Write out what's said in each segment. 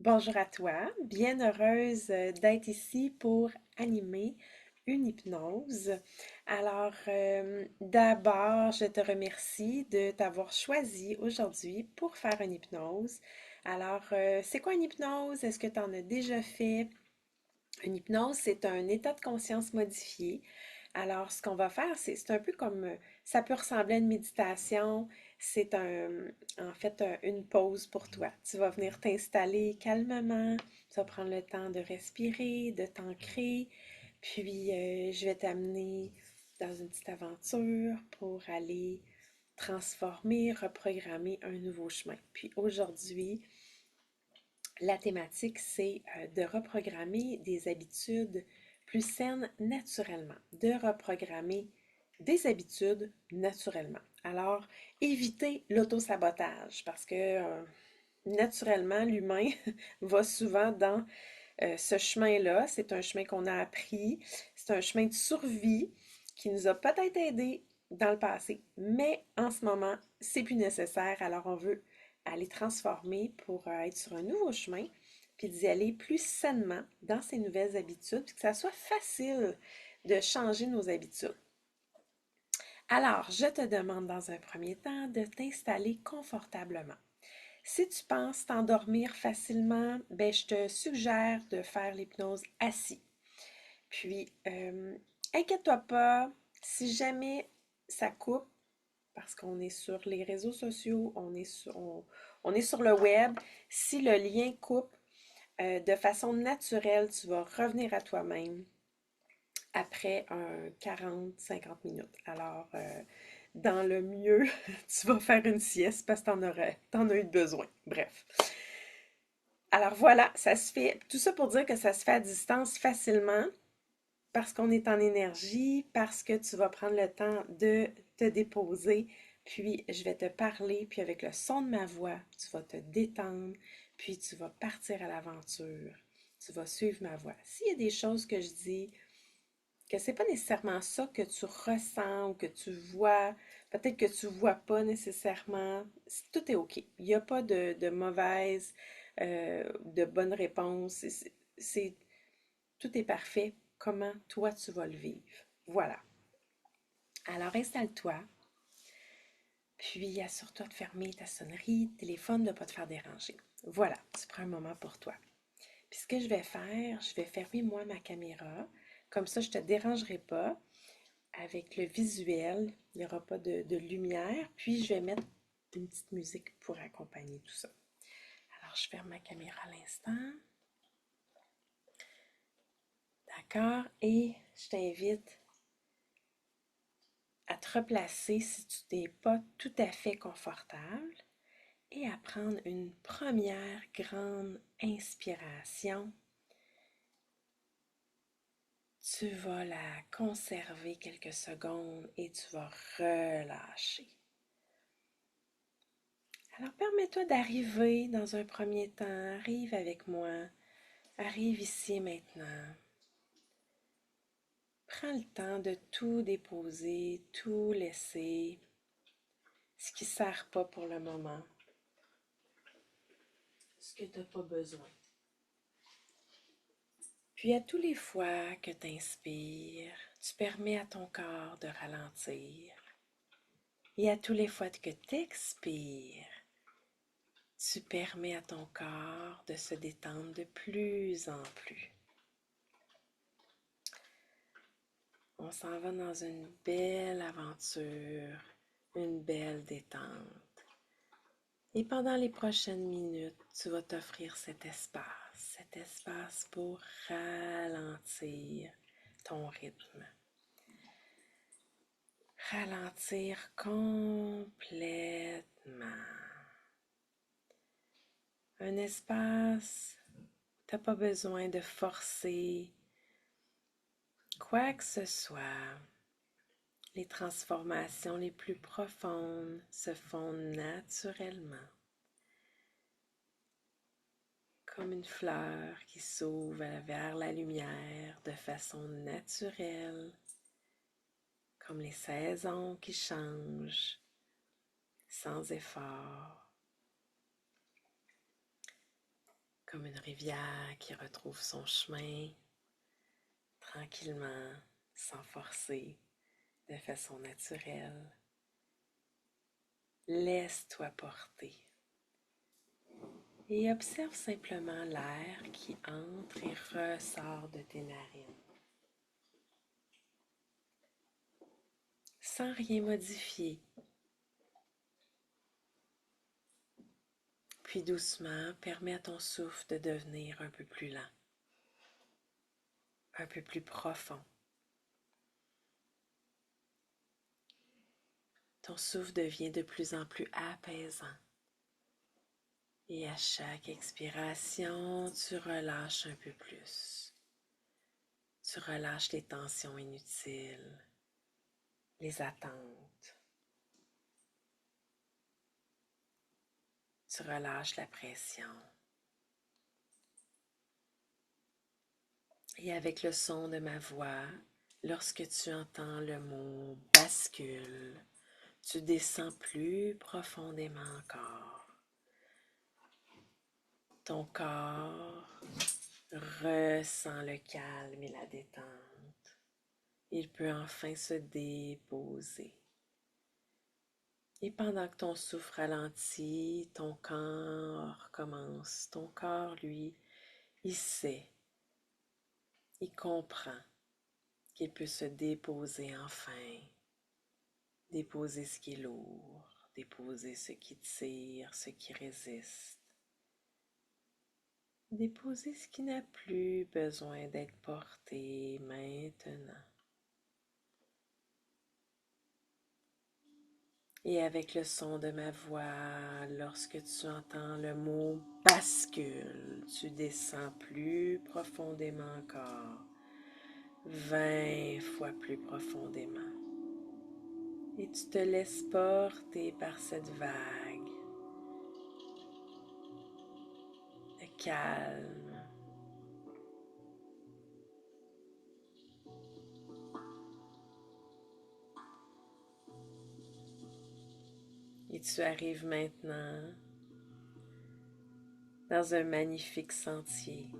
Bonjour à toi, bien heureuse d'être ici pour animer une hypnose. D'abord, je te remercie de t'avoir choisi aujourd'hui pour faire une hypnose. C'est quoi une hypnose? Est-ce que tu en as déjà fait? Une hypnose, c'est un état de conscience modifié. Alors, ce qu'on va faire, c'est un peu comme, ça peut ressembler à une méditation. C'est en fait une pause pour toi. Tu vas venir t'installer calmement. Tu vas prendre le temps de respirer, de t'ancrer. Puis, je vais t'amener dans une petite aventure pour aller transformer, reprogrammer un nouveau chemin. Puis aujourd'hui, la thématique, c'est de reprogrammer des habitudes plus saines naturellement, de reprogrammer des habitudes naturellement. Alors, évitez l'autosabotage parce que naturellement, l'humain va souvent dans ce chemin-là. C'est un chemin qu'on a appris, c'est un chemin de survie qui nous a peut-être aidés dans le passé, mais en ce moment, c'est plus nécessaire. Alors, on veut aller transformer pour être sur un nouveau chemin, puis d'y aller plus sainement dans ces nouvelles habitudes, puis que ça soit facile de changer nos habitudes. Alors, je te demande dans un premier temps de t'installer confortablement. Si tu penses t'endormir facilement, ben, je te suggère de faire l'hypnose assis. Puis, inquiète-toi pas, si jamais ça coupe, parce qu'on est sur les réseaux sociaux, on est sur le web, si le lien coupe, de façon naturelle, tu vas revenir à toi-même après un 40-50 minutes. Dans le mieux, tu vas faire une sieste parce que t'en as eu besoin. Bref. Alors voilà, ça se fait, tout ça pour dire que ça se fait à distance facilement parce qu'on est en énergie, parce que tu vas prendre le temps de te déposer, puis je vais te parler, puis avec le son de ma voix, tu vas te détendre, puis tu vas partir à l'aventure. Tu vas suivre ma voix. S'il y a des choses que je dis, que c'est pas nécessairement ça que tu ressens ou que tu vois, peut-être que tu vois pas nécessairement, tout est OK. Il n'y a pas de mauvaise, de bonne réponse. Tout est parfait. Comment toi tu vas le vivre. Voilà. Alors installe-toi, puis assure-toi de fermer ta sonnerie, téléphone, de ne pas te faire déranger. Voilà, tu prends un moment pour toi. Puis ce que je vais faire, je vais fermer moi ma caméra. Comme ça, je ne te dérangerai pas avec le visuel. Il n'y aura pas de lumière. Puis je vais mettre une petite musique pour accompagner tout ça. Alors, je ferme ma caméra à l'instant. D'accord? Et je t'invite à te replacer si tu n'es pas tout à fait confortable et à prendre une première grande inspiration. Tu vas la conserver quelques secondes et tu vas relâcher. Alors permets-toi d'arriver dans un premier temps. Arrive avec moi. Arrive ici maintenant. Prends le temps de tout déposer, tout laisser, ce qui ne sert pas pour le moment, ce que tu n'as pas besoin. Puis à tous les fois que tu inspires, tu permets à ton corps de ralentir. Et à tous les fois que tu expires, tu permets à ton corps de se détendre de plus en plus. On s'en va dans une belle aventure, une belle détente. Et pendant les prochaines minutes, tu vas t'offrir cet espace pour ralentir ton rythme. Ralentir complètement. Un espace, t'as pas besoin de forcer quoi que ce soit. Les transformations les plus profondes se font naturellement, comme une fleur qui s'ouvre vers la lumière de façon naturelle, comme les saisons qui changent sans effort. comme une rivière qui retrouve son chemin tranquillement, sans forcer, de façon naturelle. Laisse-toi porter et observe simplement l'air qui entre et ressort de tes narines, sans rien modifier. Puis doucement, permets à ton souffle de devenir un peu plus lent, un peu plus profond. Ton souffle devient de plus en plus apaisant. Et à chaque expiration, tu relâches un peu plus. Tu relâches les tensions inutiles, les attentes. Tu relâches la pression. Et avec le son de ma voix, lorsque tu entends le mot bascule, tu descends plus profondément encore. Ton corps ressent le calme et la détente. Il peut enfin se déposer. Et pendant que ton souffle ralentit, ton corps commence. Ton corps, lui, il sait, il comprend qu'il peut se déposer enfin. Déposer ce qui est lourd, déposer ce qui tire, ce qui résiste. Déposer ce qui n'a plus besoin d'être porté maintenant. Et avec le son de ma voix, lorsque tu entends le mot bascule, tu descends plus profondément encore, 20 fois plus profondément. Et tu te laisses porter par cette vague de calme. Et tu arrives maintenant dans un magnifique sentier,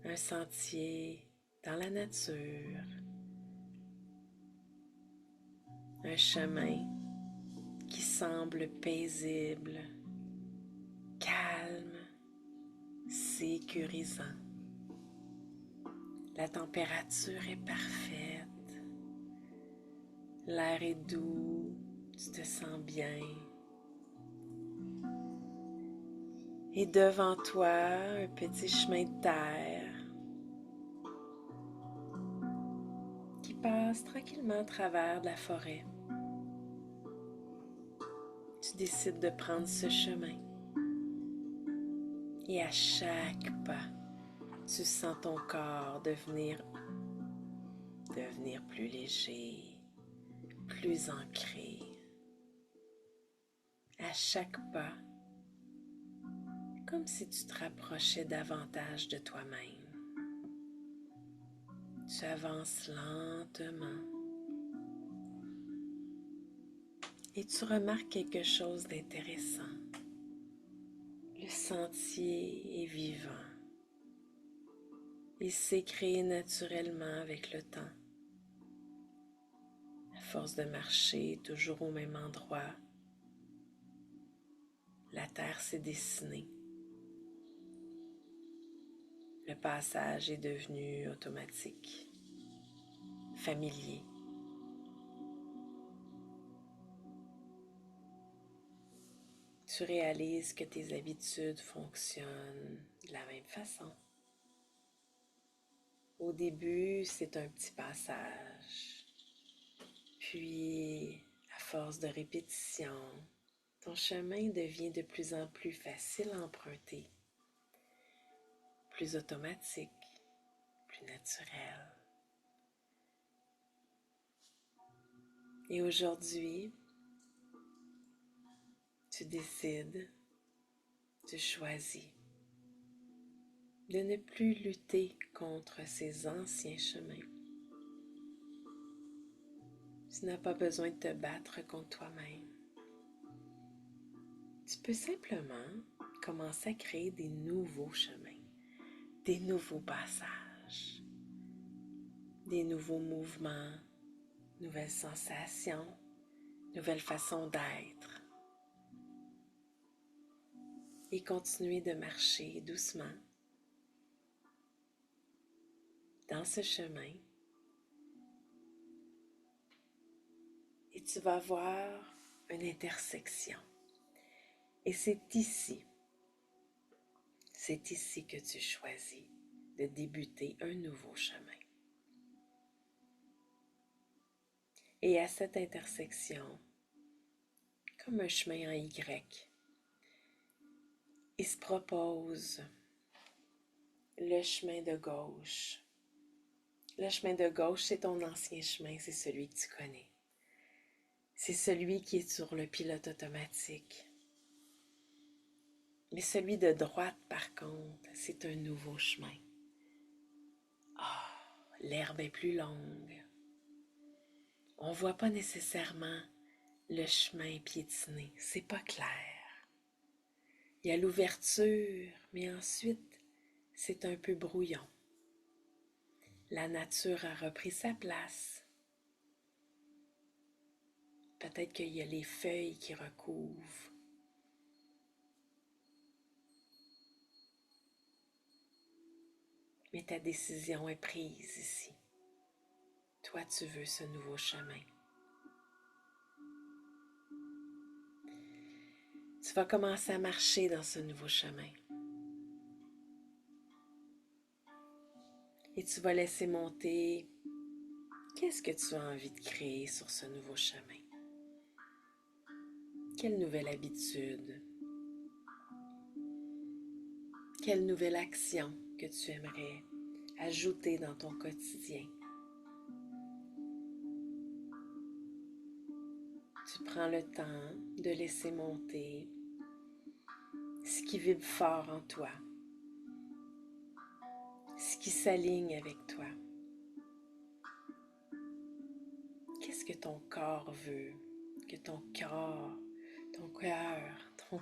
un sentier dans la nature, un chemin qui semble paisible, calme, sécurisant. La température est parfaite, l'air est doux, tu te sens bien. Et devant toi, un petit chemin de terre qui passe tranquillement à travers de la forêt. Tu décides de prendre ce chemin. Et à chaque pas, tu sens ton corps devenir plus léger, plus ancré. À chaque pas, comme si tu te rapprochais davantage de toi-même. Tu avances lentement et tu remarques quelque chose d'intéressant. Le sentier est vivant. Il s'est créé naturellement avec le temps. À force de marcher toujours au même endroit, la terre s'est dessinée. Le passage est devenu automatique, familier. Tu réalises que tes habitudes fonctionnent de la même façon. Au début, c'est un petit passage. Puis, à force de répétition, ton chemin devient de plus en plus facile à emprunter, plus automatique, plus naturel. Et aujourd'hui, tu décides, tu choisis de ne plus lutter contre ces anciens chemins. Tu n'as pas besoin de te battre contre toi-même. Tu peux simplement commencer à créer des nouveaux chemins, des nouveaux passages, des nouveaux mouvements, nouvelles sensations, nouvelles façons d'être. Et continuer de marcher doucement dans ce chemin. Et tu vas voir une intersection. Et c'est ici que tu choisis de débuter un nouveau chemin. Et à cette intersection, comme un chemin en Y, il se propose le chemin de gauche. Le chemin de gauche, c'est ton ancien chemin, c'est celui que tu connais. C'est celui qui est sur le pilote automatique. Mais celui de droite, par contre, c'est un nouveau chemin. Ah, l'herbe est plus longue. On ne voit pas nécessairement le chemin piétiné, c'est pas clair. Il y a l'ouverture, mais ensuite, c'est un peu brouillon. La nature a repris sa place. Peut-être qu'il y a les feuilles qui recouvrent. Mais ta décision est prise ici. Toi, tu veux ce nouveau chemin. Tu vas commencer à marcher dans ce nouveau chemin. Et tu vas laisser monter qu'est-ce que tu as envie de créer sur ce nouveau chemin. Quelle nouvelle habitude? Quelle nouvelle action que tu aimerais ajouter dans ton quotidien? Tu prends le temps de laisser monter ce qui vibre fort en toi, ce qui s'aligne avec toi. Qu'est-ce que ton corps veut? Que ton cœur, ton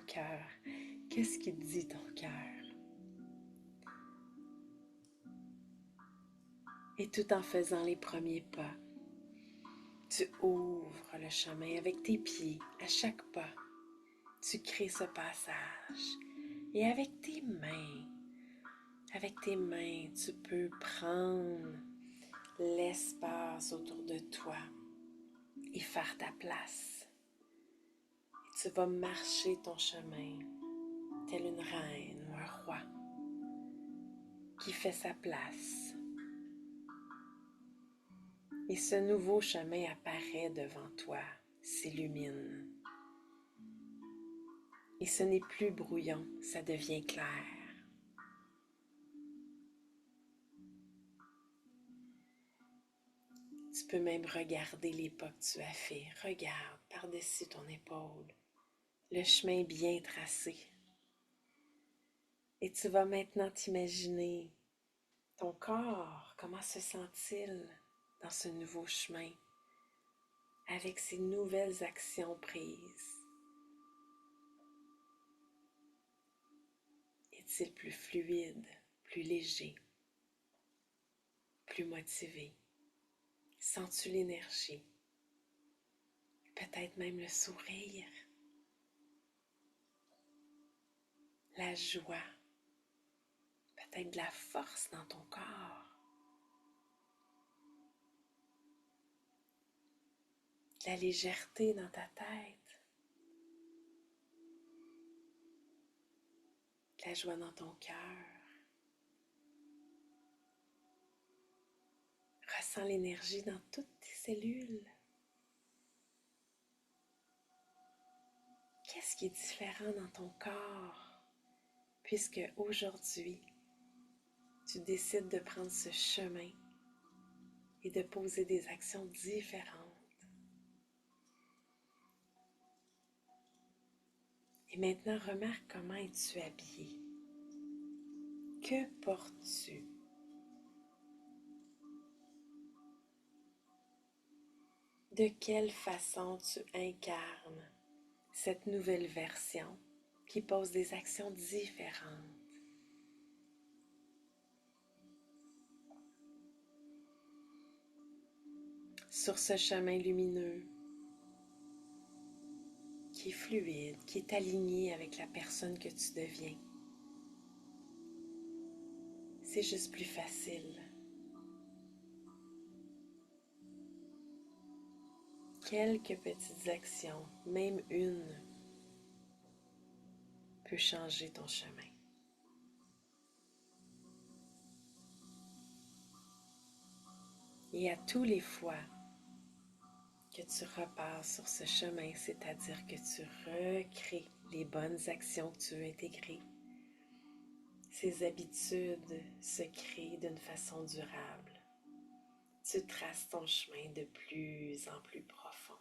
cœur, qu'est-ce qui te dit ton cœur? Et tout en faisant les premiers pas, tu ouvres le chemin avec tes pieds à chaque pas. Tu crées ce passage. Et avec tes mains, tu peux prendre l'espace autour de toi et faire ta place. Et tu vas marcher ton chemin telle une reine ou un roi qui fait sa place. Et ce nouveau chemin apparaît devant toi, s'illumine. Et ce n'est plus brouillon, ça devient clair. Tu peux même regarder les pas que tu as fait. Regarde par-dessus ton épaule, le chemin bien tracé. Et tu vas maintenant t'imaginer ton corps, comment se sent-il dans ce nouveau chemin, avec ces nouvelles actions prises? Est-il plus fluide, plus léger, plus motivé? Sens-tu l'énergie? Peut-être même le sourire, la joie, peut-être de la force dans ton corps, de la légèreté dans ta tête, de la joie dans ton cœur. Ressens l'énergie dans toutes tes cellules. Qu'est-ce qui est différent dans ton corps, puisque aujourd'hui, tu décides de prendre ce chemin et de poser des actions différentes. Et maintenant, remarque comment es-tu habillé. Que portes-tu? De quelle façon tu incarnes cette nouvelle version qui posent des actions différentes sur ce chemin lumineux qui est fluide, qui est aligné avec la personne que tu deviens. C'est juste plus facile. Quelques petites actions, même une, peut changer ton chemin. Et à tous les fois que tu repars sur ce chemin, c'est-à-dire que tu recrées les bonnes actions que tu veux intégrer, ces habitudes se créent d'une façon durable. Tu traces ton chemin de plus en plus profond.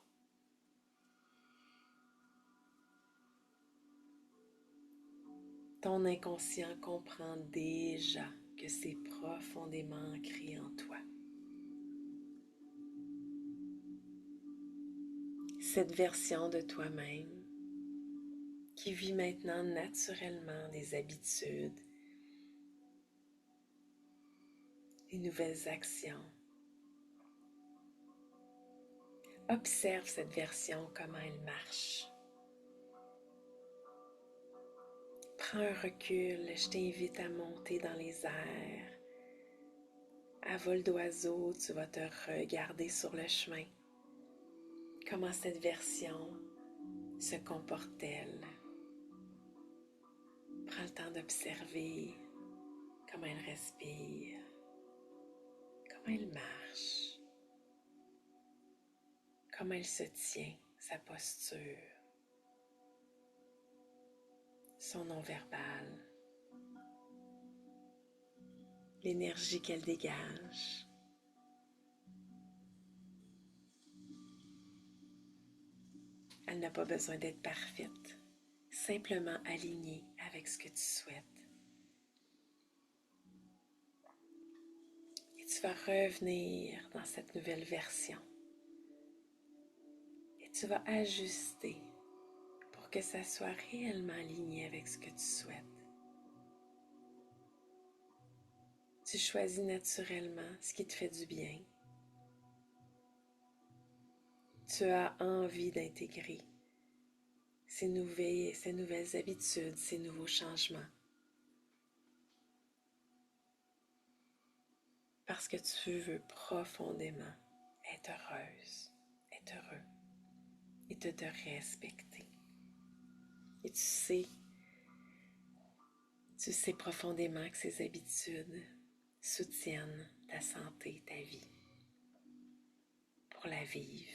Ton inconscient comprend déjà que c'est profondément ancré en toi. Cette version de toi-même qui vit maintenant naturellement des habitudes, des nouvelles actions. Observe cette version, comment elle marche. Prends un recul, je t'invite à monter dans les airs. À vol d'oiseau, tu vas te regarder sur le chemin. Comment cette version se comporte-t-elle? Prends le temps d'observer comment elle respire, comment elle marche, comment elle se tient, sa posture, son non-verbal, l'énergie qu'elle dégage. Elle n'a pas besoin d'être parfaite, simplement alignée avec ce que tu souhaites. Et tu vas revenir dans cette nouvelle version. Et tu vas ajuster pour que ça soit réellement aligné avec ce que tu souhaites. Tu choisis naturellement ce qui te fait du bien. Tu as envie d'intégrer ces nouvelles habitudes, ces nouveaux changements. Parce que tu veux profondément être heureuse, être heureux et te respecter. Et tu sais profondément que ces habitudes soutiennent ta santé, ta vie, pour la vivre.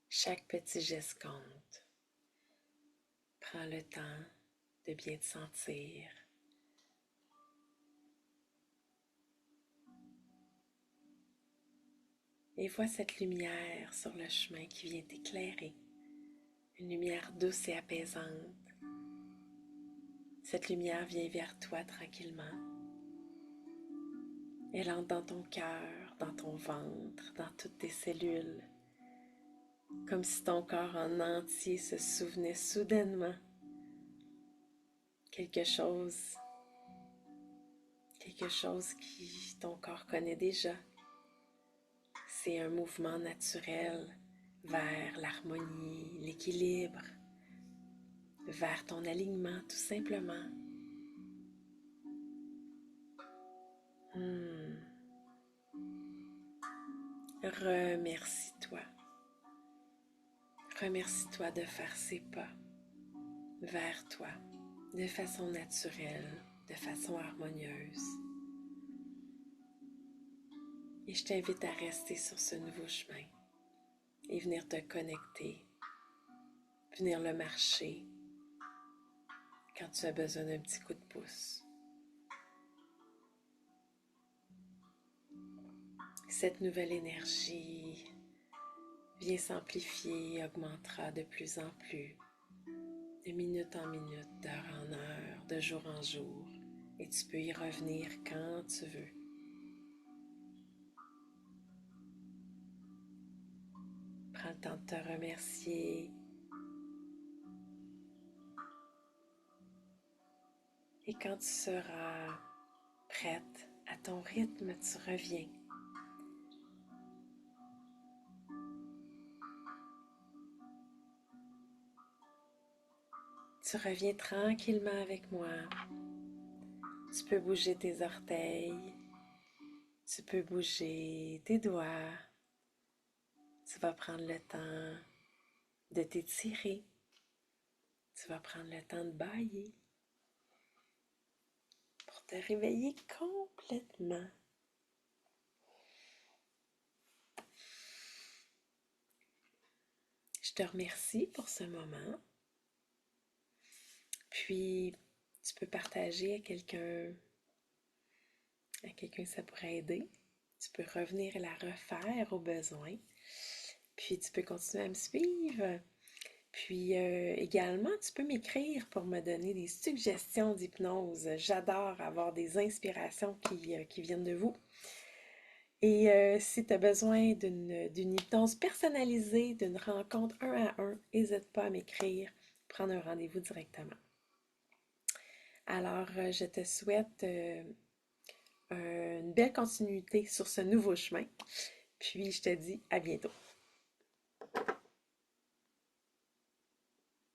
Chaque petit geste compte. Prends le temps de bien te sentir. Et vois cette lumière sur le chemin qui vient t'éclairer. Une lumière douce et apaisante. Cette lumière vient vers toi tranquillement. Elle entre dans ton cœur, dans ton ventre, dans toutes tes cellules. Comme si ton corps en entier se souvenait soudainement quelque chose qui ton corps connaît déjà. C'est un mouvement naturel vers l'harmonie, l'équilibre, vers ton alignement tout simplement. Remercie-toi. Remercie-toi de faire ces pas vers toi de façon naturelle, de façon harmonieuse. Et je t'invite à rester sur ce nouveau chemin et venir te connecter, venir le marcher quand tu as besoin d'un petit coup de pouce. Cette nouvelle énergie vient s'amplifier et augmentera de plus en plus, de minute en minute, d'heure en heure, de jour en jour, et tu peux y revenir quand tu veux. temps de te remercier. Et quand tu seras prête, à ton rythme, tu reviens. Tu reviens tranquillement avec moi. Tu peux bouger tes orteils. Tu peux bouger tes doigts. Tu vas prendre le temps de t'étirer. Tu vas prendre le temps de bâiller pour te réveiller complètement. Je te remercie pour ce moment. Puis, tu peux partager à quelqu'un ça pourrait aider. Tu peux revenir et la refaire au besoin. Puis, tu peux continuer à me suivre. Puis, également, tu peux m'écrire pour me donner des suggestions d'hypnose. J'adore avoir des inspirations qui viennent de vous. Et si tu as besoin d'une hypnose personnalisée, d'une rencontre un à un, n'hésite pas à m'écrire, prendre un rendez-vous directement. Alors, je te souhaite une belle continuité sur ce nouveau chemin. Puis, je te dis à bientôt.